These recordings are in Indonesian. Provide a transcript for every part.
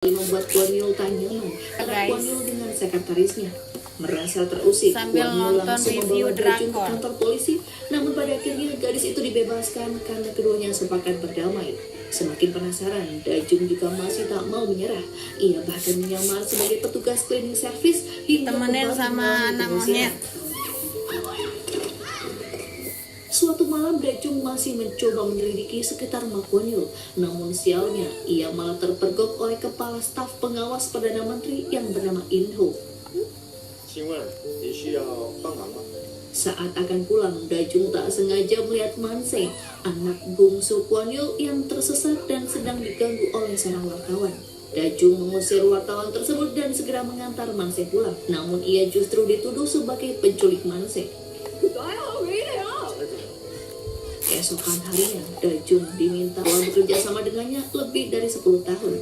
membuat Kwon Yul tak nyaman karena Kwon Yul dengan sekretarisnya merasa terusik. Sambil Kwon Yul nonton langsung review membawa Dajung ke drakor. kantor polisi, namun pada akhirnya gadis itu dibebaskan karena keduanya sepakat berdamai. Semakin penasaran, Dajung juga masih tak mau menyerah. Ia bahkan menyamar sebagai petugas cleaning service hingga Temenin kembali sama mengalami anak pengungsian. monyet. Suatu malam Dajung masih mencoba menyelidiki sekitar Kwon Yul, namun sialnya ia malah terpergok oleh kepala staf pengawas Perdana Menteri yang bernama In Ho. 请问你需要帮忙吗？ Saat akan pulang, Dajung tak sengaja melihat Manse, anak bungsu Kwon Yul yang tersesat dan sedang diganggu oleh seorang wartawan. Dajung mengusir wartawan tersebut dan segera mengantar Manse pulang, namun ia justru dituduh sebagai penculik Manse. Keesokan harinya, Dajung diminta bekerja sama dengannya lebih dari 10 tahun.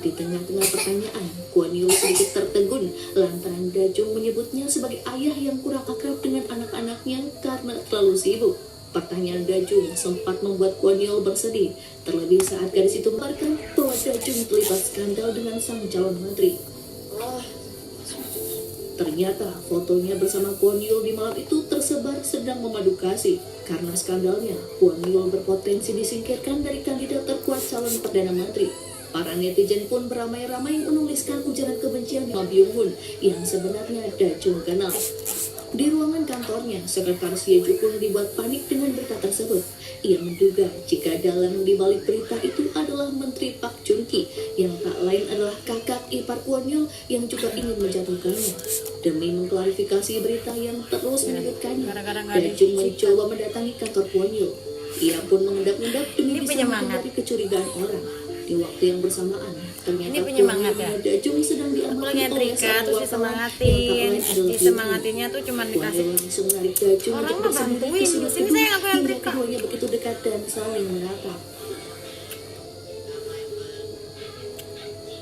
Di tengah-tengah pertanyaan, Kwon Yul sedikit tertegun lantaran Dajung menyebutnya sebagai ayah yang kurang akrab dengan anak-anaknya karena terlalu sibuk. Pertanyaan Dajung sempat membuat Kwon Yul bersedih, terlebih saat gadis itu memberitahu bahwa Dajung terlibat skandal dengan sang calon menteri. Ternyata fotonya bersama Kwon Yul di malam itu tersebar sedang memadu kasih. Karena skandalnya, Kwon Yul berpotensi disingkirkan dari kandidat terkuat calon Perdana Menteri. Para netizen pun beramai-ramai menuliskan ujaran kebencian Kim Byung-hun yang sebenarnya Dajung kenal. Di ruangan kantornya, sekretaris Ye Ju pun dibuat panik dengan berita tersebut. Ia menduga jika dalang di balik berita itu adalah Menteri Park Jun-ki yang tak lain adalah kakak ipar Kwon Yul yang juga ingin menjatuhkannya. Demi mengklarifikasi berita yang terus menyudutkannya, Dajung mencoba mendatangi kantor Kwon Yul. Ia pun mengendap-endap demi Ini bisa penyemangat. menghindari kecurigaan orang. Di waktu yang bersamaan, ternyata Ini penyemangat ya? Dajung sedang Aku diamati lagi oleh nyetrika seorang terus wartawan yang tak disemangatin. lain adalah Disemangatinnya tuh cuman Kwon dikasih. Yul langsung menarik Dajung Orang untuk mah bersanding bantuin, ke sudut sini gedung sayang aku yang hingga nyetrika. keduanya begitu dekat dan saling menatap.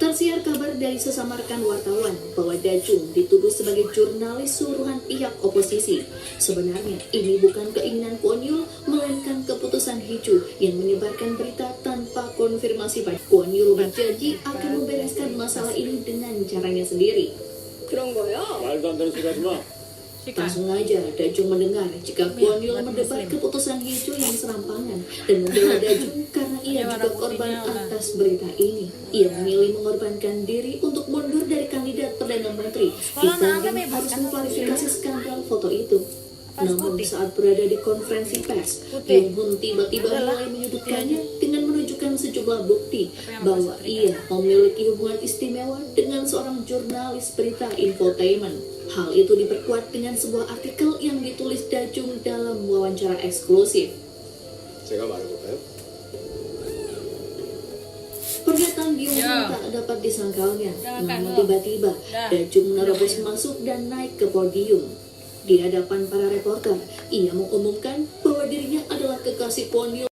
Tersiar kabar dari sesama rekan wartawan bahwa Dajung dituduh sebagai jurnalis suruhan pihak oposisi. Sebenarnya ini bukan keinginan Kwon Yul, melainkan keputusan Hiju yang menyebarkan berita tanpa konfirmasi pada Kwon Yul berjanji akan membereskan masalah ini dengan caranya sendiri. 말도 안 되는 소리 하지 마. Langsung aja Dajung mendengar jika Kwon Yul mendebat keputusan Hiju yang serampangan dan membela Dajung karena ia juga korban atas berita ini. Ia memilih mengorbankan diri untuk mundur dari kandidat Perdana Menteri dibanding harus mengklarifikasi skandal foto itu. Namun saat berada di konferensi pers, Byung-hun tiba-tiba mulai menyudutkannya dengan menunjukkan sejumlah bukti bahwa ia memiliki hubungan istimewa dengan seorang jurnalis berita infotainment. Hal itu diperkuat dengan sebuah artikel yang ditulis Dajung dalam wawancara eksklusif. 제가 말해볼까요? Pernyataan Byung-hun tak dapat disangkalnya, namun tiba-tiba Dajung menerobos masuk dan naik ke podium. Di hadapan para reporter, ia mengumumkan bahwa dirinya adalah kekasih Kwon Yul.